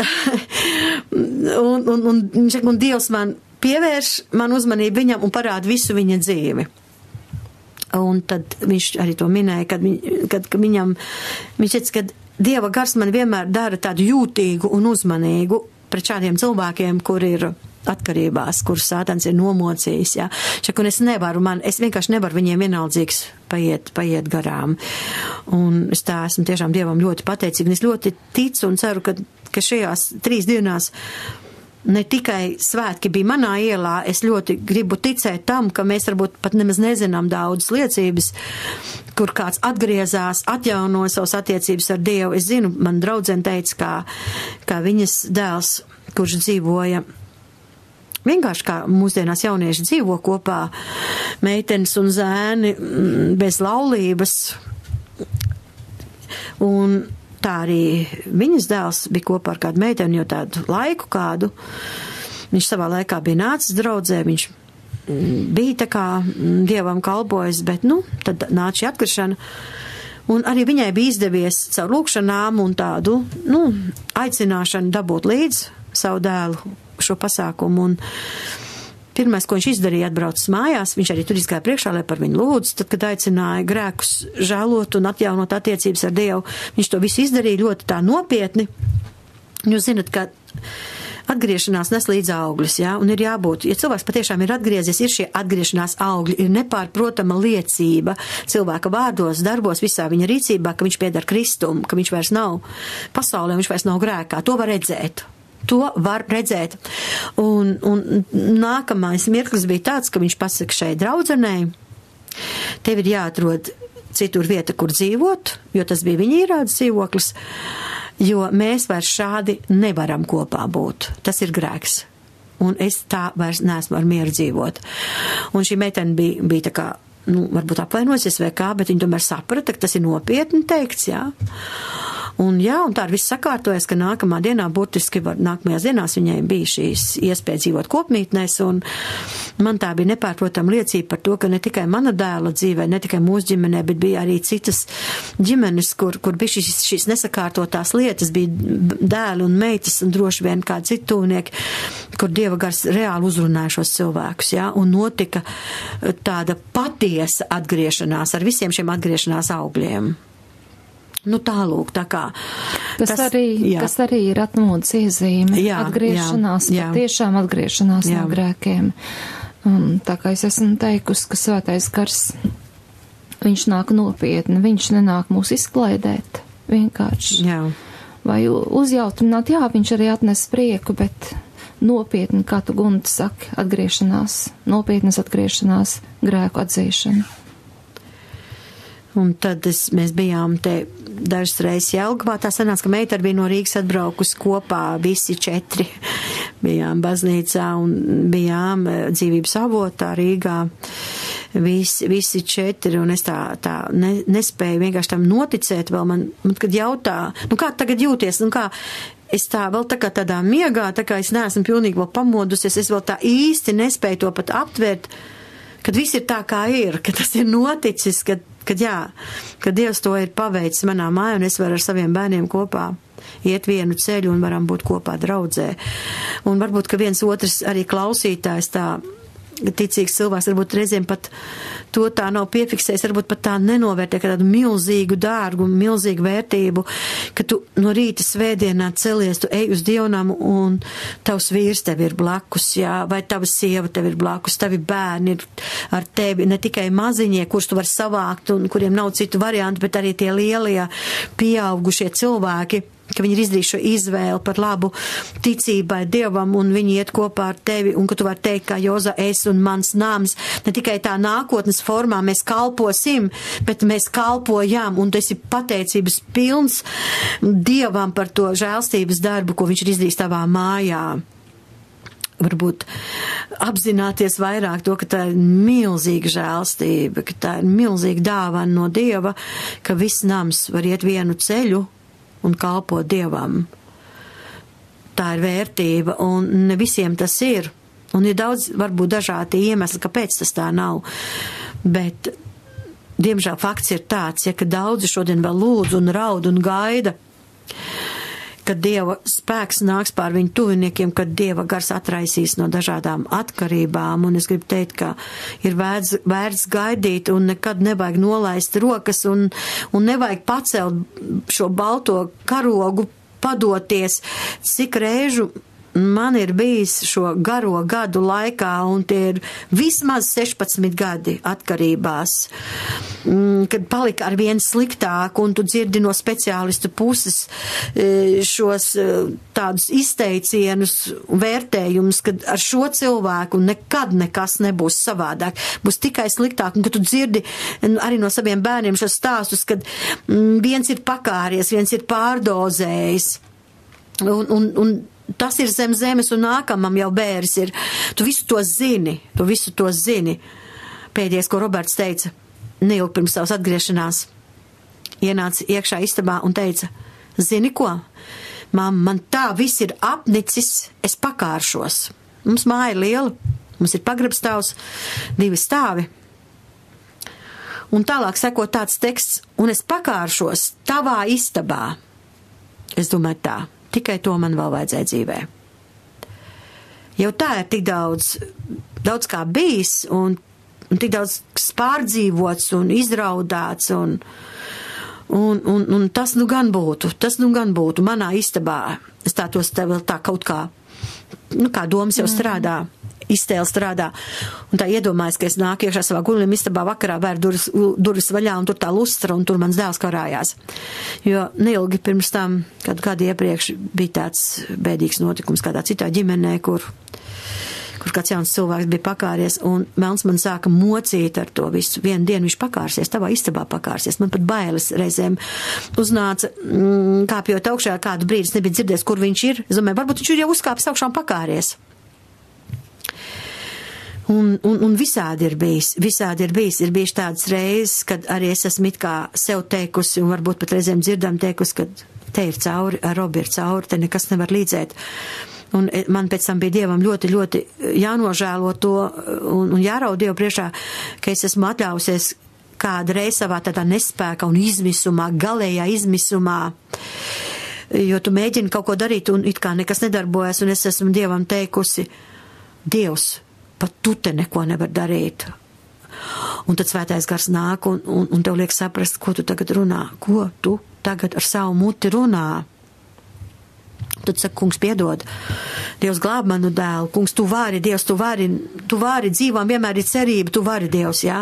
un Dievs man pievērš man uzmanību viņam un parāda visu viņa dzīvi. Un tad viņš arī to minēja, kad viņam, viņš teica, ka Dieva gars man vienmēr dara tādu jūtīgu un uzmanīgu pret šādiem cilvēkiem, kur ir atkarībās, kur Sātans ir nomocījis, jā. Un es vienkārši nevaru viņiem vienaldzīgs paiet garām. Un es tā esmu tiešām Dievam ļoti pateicīga, un es ļoti ticu un ceru, ka šajās 3 dienās ne tikai svētki bija manā ielā, es ļoti gribu ticēt tam, ka mēs varbūt pat nemaz nezinām daudzas liecības, kur kāds atgriezās, atjaunoja savas attiecības ar Dievu. Es zinu, man draudzene teica, kā viņas dēls, kurš dzīvoja vienkārši kā mūsdienās jaunieši dzīvo kopā, meitenes un zēni bez laulības. Un tā arī viņas dēls bija kopā ar kādu meiteni, jo tādu laiku kādu. Viņš savā laikā bija nācis draudzē, viņš bija tā kā Dievam kalpojis, bet, tad nāca šī atkaršana. Un arī viņai bija izdevies caur lūkšanām un tādu, aicināšanu dabūt līdz savu dēlu šo pasākumu. Un pirmais, ko viņš izdarīja, atbraucis mājās, viņš arī tur izgāja priekšā, lai par viņu lūdzu, tad, kad aicināja grēkus žēlot un atjaunot attiecības ar Dievu, viņš to visu izdarīja ļoti tā nopietni. Jūs zinat, ka atgriešanās nes līdz augļus, jā, un ir jābūt, ja cilvēks patiešām ir atgriezies, ir šie atgriešanās augļi, ir nepārprotama liecība cilvēka vārdos, darbos, visā viņa rīcībā, ka viņš pieder Kristum, ka viņš vairs nav pasaulē, viņš vairs nav grēkā. To var redzēt. To var redzēt. Un nākamais mirklis bija tāds, ka viņš pasaka šai draudzenei, tev ir jāatrod citur vieta, kur dzīvot, jo tas bija viņa īrādes dzīvoklis, jo mēs vairs šādi nevaram kopā būt. Tas ir grēks. Un es tā vairs neesmu ar mieru dzīvot. Un šī meitene bija tā kā, varbūt apvainosies vai kā, bet viņa tomēr saprata, ka tas ir nopietni teikts, jā. Un tā viss sakārtojas, ka nākamā dienā, burtiski nākamajās dienās viņai bija šīs iespēja dzīvot kopmītnēs, un man tā bija nepārprotama liecība par to, ka ne tikai mana dēla dzīvē, ne tikai mūsu ģimenē, bet bija arī citas ģimenes, kur bija šīs nesakārtotās lietas, bija dēli un meitas un droši vien kādi citu tuvnieki, kur Dieva gars reāli uzrunāja šos cilvēkus, jā, un notika tāda patiesa atgriešanās ar visiem šiem atgriešanās augļiem. Tālūk, tā kā. Tas arī ir atmodas iezīme. Atgriešanās, patiešām atgriešanās no grēkiem. Tā kā es esmu teikusi, ka svētais gars, viņš nāk nopietni, viņš nenāk mūs izklaidēt, vienkārši. Jā. Vai uzjautrināt, viņš arī atnes prieku, bet nopietni, kā tu, Gunta, saki, atgriešanās, nopietnas atgriešanās, grēku atzīšana. Un tad mēs bijām te dažas reizes Jelgavā. Tā sanāca, ka meita bija no Rīgas atbraukusi kopā, visi 4. Bijām baznīcā un bijām dzīvības avotā Rīgā. Visi 4, un es tā nespēju vienkārši tam noticēt vēl. Man kad jautā, kā tagad jūties, kā es tā vēl tā kā tādā miegā, tā kā es neesmu pilnīgi vēl pamodusies, es vēl tā īsti nespēju to pat aptvērt, kad viss ir tā, kā ir, ka tas ir noticis, ka Dievs to ir paveicis manā mājā, un es varu ar saviem bērniem kopā iet vienu ceļu un varam būt kopā draudzē. Un varbūt, ka viens otrs arī klausītājs tā ticīgs cilvēks, varbūt reizēm pat to tā nav piefiksējis, varbūt pat tā nenovērtē, ka tādu milzīgu dārgu, milzīgu vērtību, ka tu no rīta svētdienā celies, tu ej uz dievnamu un tavs vīrs tev ir blakus, jā, vai tava sieva tev ir blakus, tavi bērni ir ar tevi, ne tikai maziņie, kurus tu var savākt un kuriem nav citu variantu, bet arī tie lielie pieaugušie cilvēki, ka viņi ir izdarījuši šo izvēli par labu ticībai Dievam un viņi iet kopā ar tevi un ka tu vari teikt, kā Joza, es un mans nams, ne tikai tā nākotnes formā mēs kalposim, bet mēs kalpojam un tu esi pateicības pilns Dievam par to žēlstības darbu, ko viņš ir izdarījis tavā mājā. Varbūt apzināties vairāk to, ka tā ir milzīga žēlstība, ka tā ir milzīga dāvana no Dieva, ka viss nams var iet vienu ceļu un kalpot Dievam. Tā ir vērtība, un ne visiem tas ir. Un ir daudz, varbūt dažādi iemesli, kāpēc tas tā nav. Bet, diemžēl, fakts ir tāds, ja, ka daudzi šodien vēl lūdz un raud un gaida, kad Dieva spēks nāks pār viņu tuviniekiem, kad Dieva gars atraisīs no dažādām atkarībām, un es gribu teikt, ka ir vērts gaidīt, un nekad nevajag nolaist rokas, un nevajag pacelt šo balto karogu, padoties, cik reižu man ir bijis šo garo gadu laikā, un tie ir vismaz 16 gadi atkarībās, kad palika ar vien sliktāk, un tu dzirdi no speciālistu puses šos tādus izteicienus, vērtējumus, kad ar šo cilvēku nekad nekas nebūs savādāk, būs tikai sliktāk, un kad tu dzirdi arī no saviem bērniem šos stāstus, kad viens ir pakāries, viens ir pārdozējis, un tas ir zem zemes, un nākamam jau bēris ir. Tu visu to zini. Pēdējais, ko Roberts teica, neilgi pirms savas atgriešanās, ienāca iekšā istabā un teica, zini ko, mamma, man tā viss ir apnicis, es pakāršos. Mums māja ir liela, mums ir pagrabstāvs, 2 stāvi. Un tālāk seko tāds teksts, un es pakāršos tavā istabā. Es domāju tā. Tikai to man vēl vajadzēja dzīvē. Jau tā ir tik daudz kā bijis, un tik daudz pārdzīvots un izraudāts, un tas nu gan būtu manā istabā. Es tā tos te vēl tā kaut kā, kā domas jau strādā. Iztēle strādā, un tā iedomājas, ka es nāku iekšā savā guļam istabā vakarā, vēr durvis vaļā, un tur tā lustra, un tur mans dēls karājās. Jo neilgi pirms tam, kad gadu iepriekš bija tāds bēdīgs notikums kādā citā ģimenē, kur kāds jauns cilvēks bija pakāries, un melns man sāka mocīt ar to visu. Vienu dienu viņš pakārsies, tavā istabā pakārsies. Man pat bailes reizēm uznāca, kāpjot augšā kādu brīdi, es nebiju dzirdējis, kur viņš ir. Es domāju, varbūt viņš ir jau uzkāpis augšā un pakāries. Un visādi ir bijis. Ir bijis tādas reizes, kad arī es esmu it kā sev teikusi, un varbūt pat reizēm dzirdam teikusi, ka te ir cauri, ar Robi ir cauri, te nekas nevar līdzēt. Un man pēc tam bija Dievam ļoti, ļoti jānožēlo to, un jāraud Dievu priekšā, ka es esmu atļausies kādu reizi savā tādā nespēkā un izmisumā, galējā izmisumā, jo tu mēģini kaut ko darīt, un it kā nekas nedarbojas, un es esmu Dievam teikusi, Dievs, pat tu te neko nevar darīt. Un tad svētais gars nāk un tev liek saprast, ko tu tagad runā, ko tu tagad ar savu muti runā. Tad saka, kungs, piedod, Dievs glāb manu dēlu, kungs, tu vari, Dievs, tu vari dzīvām, vienmēr ir cerība, tu vari, Dievs, jā.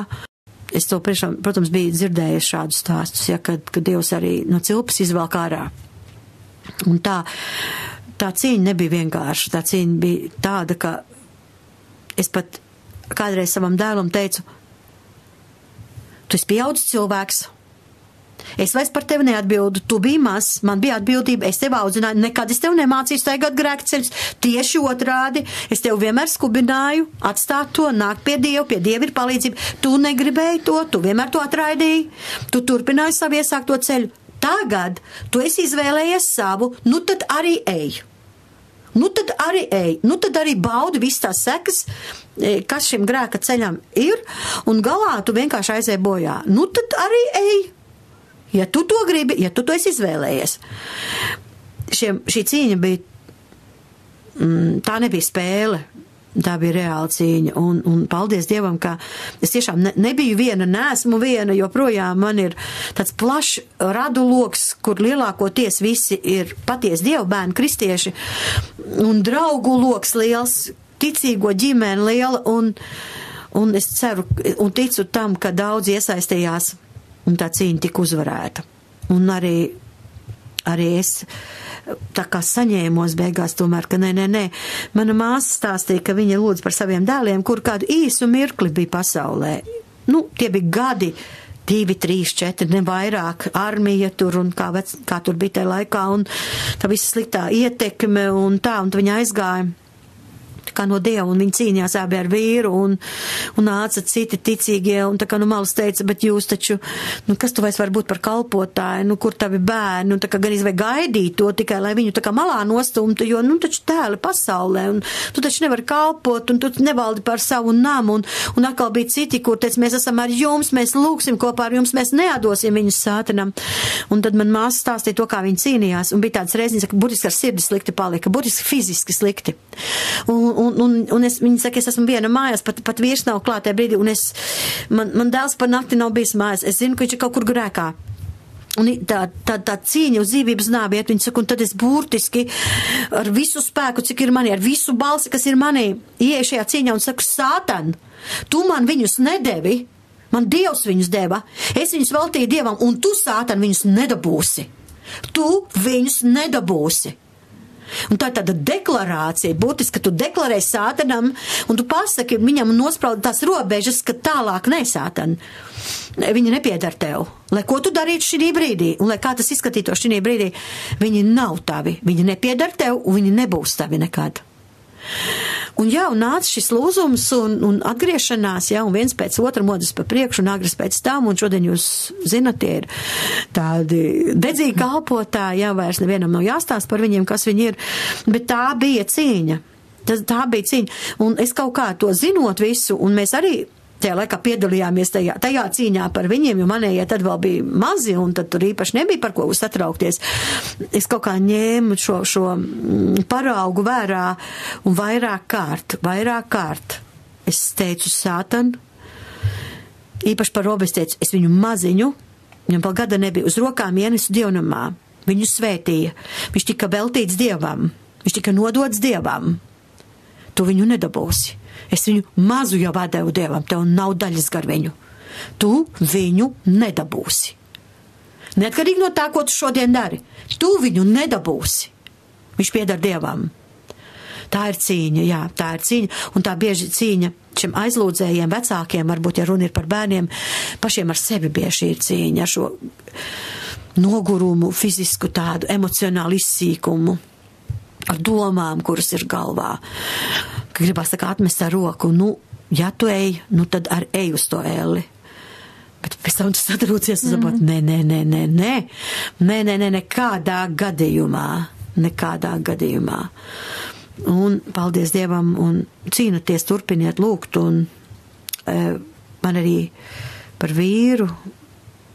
Es to priekšām, protams, biju dzirdējis šādus stāstus, ja, kad Dievs arī no cilpas izvelk ārā. Un tā cīņa nebija vienkārša, tā cīņa bija tāda, ka es pat kādreiz savam dēlam teicu, tu esi pieaudzis cilvēks, es vairs par tevi neatbildu, tu biji mazs, man bija atbildība, es tevi audzināju, nekad es tevi nemācīju staigāt grēkceļus, tieši otrādi, es tevi vienmēr skubināju, atstāt to, nākt pie Dieva ir palīdzība, tu negribēji to, tu vienmēr to atraidīji, tu turpināji savu iesākto ceļu, tagad tu esi izvēlējies savu, nu tad arī ej. Nu tad arī baudi visas tās sekas, kas šim grēka ceļam ir, un galā tu vienkārši aizēj bojā. Nu tad arī ej, ja tu to gribi, ja tu to esi izvēlējies. šī cīņa bija, tā nebija spēle. Tā bija reāla cīņa, un paldies Dievam, ka es tiešām nebiju viena, neesmu viena, jo projām man ir tāds plašs radu loks, kur lielākoties visi ir patiesi Dievu bērni, kristieši, un draugu loks liels, ticīgo ģimeni liela, un es ceru un ticu tam, ka daudz iesaistījās, un tā cīņa tika uzvarēta. Un arī es tā kā saņēmos beigās tomēr, ka nē. Mana māsa stāstīja, ka viņa lūdz par saviem dēliem, kur kādu īsu mirkli bija pasaulē. Tie bija gadi, 2, 3, 4, ne vairāk, armija tur un kā tur bija tajā laikā, un tā visa sliktā ietekme un viņa aizgāja kā no Dieva, un viņi cīnījās abi ar vīru, un nāca citi ticīgie, un tā kā malas teica, bet jūs taču, kas tu vairs var būt par kalpotāju, kur tavi bērni, tā kā gan izvai gaidīt to tikai, lai viņu tā kā malā nostumtu, jo, taču tēli pasaulē, un tu taču nevari kalpot, un tu nevaldi par savu namu, un atkal bija citi, kur teica, mēs esam ar jums, mēs lūksim kopā ar jums, mēs neatdosim viņus sātanam. Un tad man māsa stāstīja to, kā viņi cīnījās, un bija tāds reizes, ka burtiski ar sirdi slikti palika, burtiski fiziski slikti. Viņa saka, es esmu viena mājās, pat vīrs nav klātē brīdī, un man dēls par nakti nav bijis mājās. Es zinu, ka viņš ir kaut kur grēkā. Un tā cīņa uz dzīvības nāvi iet, viņa saka, un tad es burtiski ar visu spēku, cik ir manī, ar visu balsi, kas ir manī, ieeju šajā cīņā un saku, Sātan, tu man viņus nedevi, man Dievs viņus deva, es viņus veltīju Dievam, un tu, Sātan, viņus nedabūsi. Tu viņus nedabūsi. Un tā ir tāda deklarācija, būtiski, ka tu deklarēji Sātanam, un tu pasaki viņam nospraudi tās robežas, ka tālāk ne, Sātan. Viņi nepiedar tev. Lai ko tu darītu šī brīdī, un lai kā tas izskatītos šī brīdī, viņi nav tavi, viņi nepiedar tev, un viņi nebūs tavi nekad. Un nāca šis lūzums un atgriešanās, un viens pēc otra modas pa priekšu un agras pēc tam, un šodien jūs zinat, tie ir tādi dedzīgi kalpotāji, vairs nevienam nav jāstāst par viņiem, kas viņi ir, bet tā bija cīņa. Tā bija cīņa, un es kaut kā to zinot visu, un mēs arī tajā laikā piedalījāmies tajā cīņā par viņiem, jo manējie tad vēl bija mazi, un tad tur īpaši nebija par ko satraukties. Es kaut kā ņēmu šo paraugu vērā, un vairāk kārt es teicu Sātan, īpaši par Robu es teicu, es viņu maziņu, viņam vēl gada nebija, uz rokām ienesu dievnamā, viņu svētīja, viņš tika veltīts Dievam, viņš tika nodots Dievam, tu viņu nedabūsi. Es viņu mazu jau atdevu Dievam, tev nav daļas gar viņu. Tu viņu nedabūsi. Neatkarīgi no tā, ko tu šodien dari, tu viņu nedabūsi. Viņš pieder Dievam. Tā ir cīņa, tā ir cīņa, un tā bieži cīņa šiem aizlūdzējiem, vecākiem, varbūt, ja runa ir par bērniem, pašiem ar sevi bieži ir cīņa, ar šo nogurumu, fizisku tādu emocionālu izsīkumu, ar domām, kuras ir galvā. Ka gribās tā kā atmest ar roku, ja tu ej, tad ar ej uz to elli. Bet pēc tam tu sadarūcies un saprot, nē, nekādā gadījumā. Un paldies Dievam, un cīnoties, turpiniet lūgt, un man arī par vīru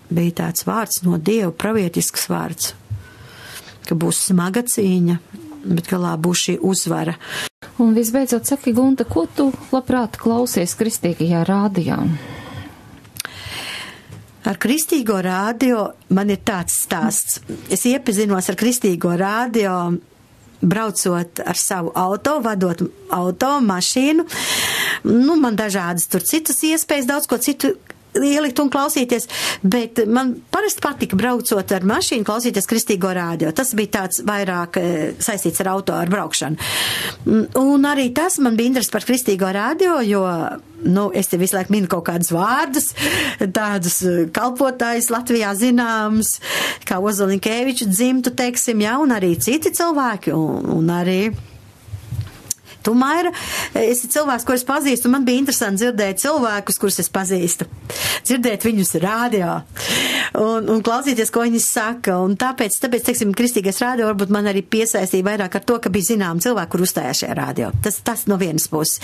bija tāds vārds no Dieva, pravietisks vārds, ka būs smaga cīņa, bet galā būs šī uzvara. Un visbeidzot, saki, Gunta, ko tu labprāt klausies kristīgajā rādio? Ar kristīgo rādio man ir tāds stāsts. Es iepazinos ar kristīgo rādio, braucot ar savu auto, vadot auto, mašīnu. Man dažādas tur citas iespējas, daudz ko citu ielikt un klausīties, bet man parasti patika braucot ar mašīnu, klausīties kristīgo rādio. Tas bija tāds vairāk saistīts ar auto, ar braukšanu. Un arī tas man bija interesi par kristīgo rādio, jo, es te visu laiku minu kaut kādus vārdus, tādus kalpotājus Latvijā zināms, kā Ozolinkēviču dzimtu, teiksim, un arī citi cilvēki, un arī tu, Maira, esi cilvēks, ko es pazīstu, un man bija interesanti dzirdēt cilvēkus, kurus es pazīstu. Dzirdēt viņus rādio un klausīties, ko viņi saka. Un tāpēc, teiksim, kristīgais rādio varbūt man arī piesaistīja vairāk ar to, ka bija zinām cilvēki, kur uzstājās šajā rādio. Tas no vienas puses.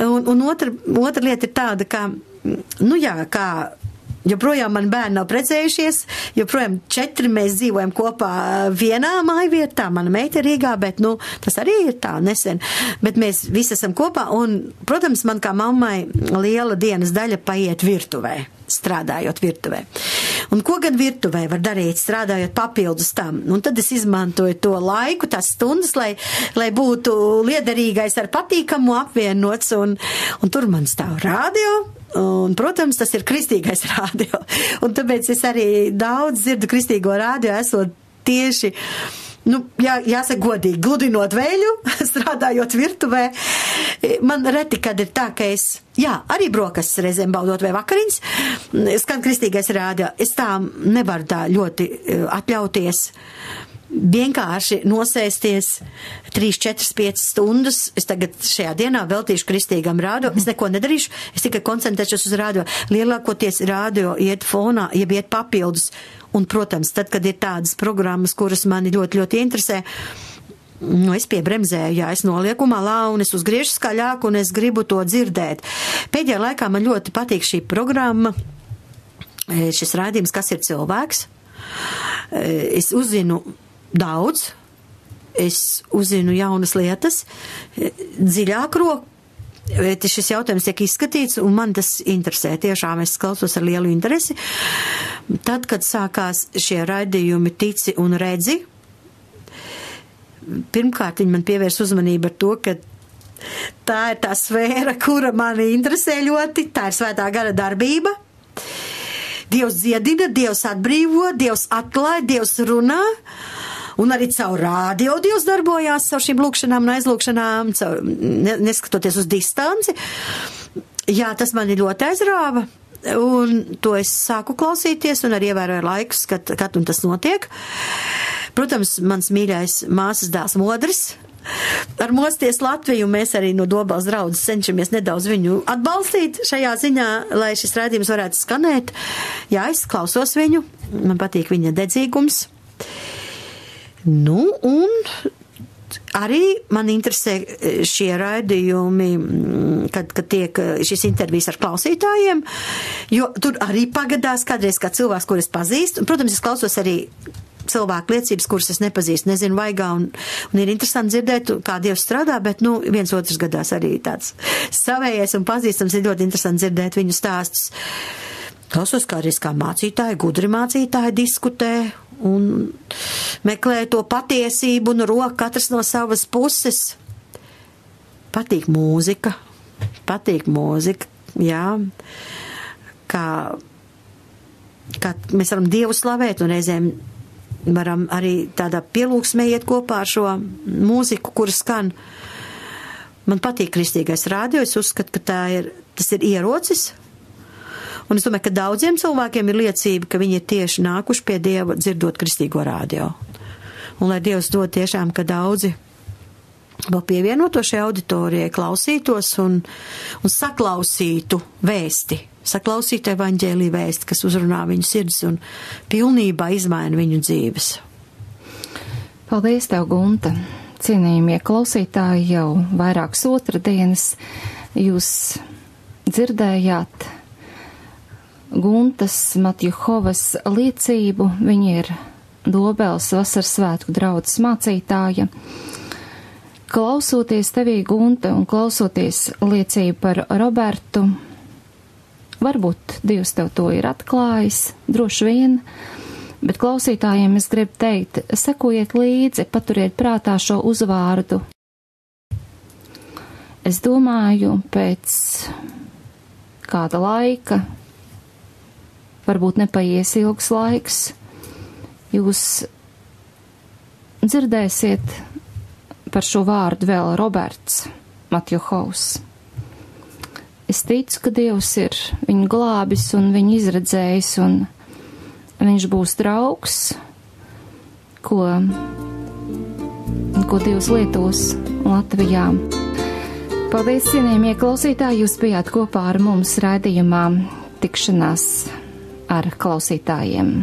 Un otra lieta ir tāda, ka, kā joprojām man bērni nav precējušies, joprojām 4 mēs dzīvojam kopā vienā mājvietā, mana meita ir Rīgā, bet, tas arī ir tā nesen, bet mēs visi esam kopā, un, protams, man kā mammai liela dienas daļa paiet virtuvē, strādājot virtuvē. Un ko gan virtuvē var darīt, strādājot papildus tam? Un tad es izmantoju to laiku, tās stundas, lai būtu liederīgais ar patīkamu apvienots, un tur man stāv radio, un, protams, tas ir kristīgais radio. Un tāpēc es arī daudz dzirdu kristīgo radio, esot tieši, jāsaka godīgi, gludinot veļu, strādājot virtuvē. Man reti, kad ir tā, ka es, arī brokastis reizēm baudot vai vakariņas, skan kristīgais radio. Es tā nevaru tā ļoti atļauties. Vienkārši nosēsties 3, 4, 5 stundas. Es tagad šajā dienā veltīšu kristīgam radio. Es neko nedarīšu, es tikai koncentrēšos uz radio. Lielākoties radio iet fonā, jeb iet papildus. Un, protams, tad, kad ir tādas programmas, kuras mani ļoti, ļoti interesē, es piebremzēju, es nolieku malā un es uzgriežu skaļāk un es gribu to dzirdēt. Pēdējā laikā man ļoti patīk šī programma, šis raidījums, kas ir cilvēks. Es uzzinu daudz, es uzzinu jaunas lietas, dziļāk šis jautājums tiek izskatīts, un man tas interesē. Tiešām es klausos ar lielu interesi. Tad, kad sākās šie raidījumi Tici un redzi, pirmkārt viņi man pievērs uzmanību ar to, ka tā ir tā sfēra, kura mani interesē ļoti, tā ir svētā gara darbība. Dievs dziedina, Dievs atbrīvo, Dievs atklāj, Dievs runā, un arī caur radio Dievs darbojās, caur šīm lūkšanām un aizlūkšanām, neskatoties uz distanci. Jā, tas mani ļoti aizrāva, un to es sāku klausīties, un arī ievēroju laikus, kad un tas notiek. Protams, mans mīļais māsas dēls Modris. Ar Mosties Latviju mēs arī no Dobels draudzes cenšamies nedaudz viņu atbalstīt šajā ziņā, lai šis raidījums varētu skanēt. Jā, es klausos viņu, man patīk viņa dedzīgums. Un arī man interesē šie raidījumi, kad tiek šis intervijas ar klausītājiem, jo tur arī pagadās kādreiz kā cilvēks, kur es pazīstu. Un, protams, es klausos arī cilvēku liecības, kuras es nepazīstu, nezinu vaigā, un ir interesanti dzirdēt, kā Dievs strādā, bet, viens otrs gadās arī tāds savējais un pazīstams, ir ļoti interesanti dzirdēt viņu stāstus. Klausos kādreiz kā mācītāji, gudri mācītāji diskutē un meklē to patiesību un roku katrs no savas puses. Patīk mūzika, jā, kā mēs varam Dievu slavēt un reizēm varam arī tādā pielūgsmē iet kopā ar šo mūziku, kura skan. Man patīk kristīgais radio, es uzskatu, ka tas ir ierocis. Un es domāju, ka daudziem cilvēkiem ir liecība, ka viņi ir tieši nākuši pie Dieva dzirdot kristīgo radio. Un lai Dievs dod tiešām, ka daudzi vēl pievienoto šai auditorijai klausītos un saklausītu vēsti. Saklausīt evaņģēlī vēsti, kas uzrunā viņu sirds un pilnībā izmaina viņu dzīves. Paldies tev, Gunta! Cienījamie klausītāji, jau vairākas otrdienas jūs dzirdējāt Guntas Matjuhovas liecību. Viņa ir Dobeles vasaras svētku draudzes mācītāja. Klausoties tevī, Gunta, un klausoties liecību par Robertu, varbūt Dievs tev to ir atklājis, droši vien, bet klausītājiem es gribu teikt, sekojiet līdzi, paturiet prātā šo uzvārdu. Es domāju, pēc kāda laika, varbūt nepaies ilgs laiks, jūs dzirdēsiet par šo vārdu vēl Roberts Matjuhovs. Es ticu, ka Dievs ir viņu glābis un viņu izredzējis, un viņš būs draugs, ko Dievs lietos Latvijā. Paldies, cienījamie klausītāji, jūs bijāt kopā ar mums raidījumā Tikšanās ar klausītājiem.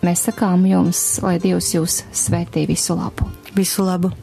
Mēs sakām jums, lai Dievs jūs svētī visu labu. Visu labu.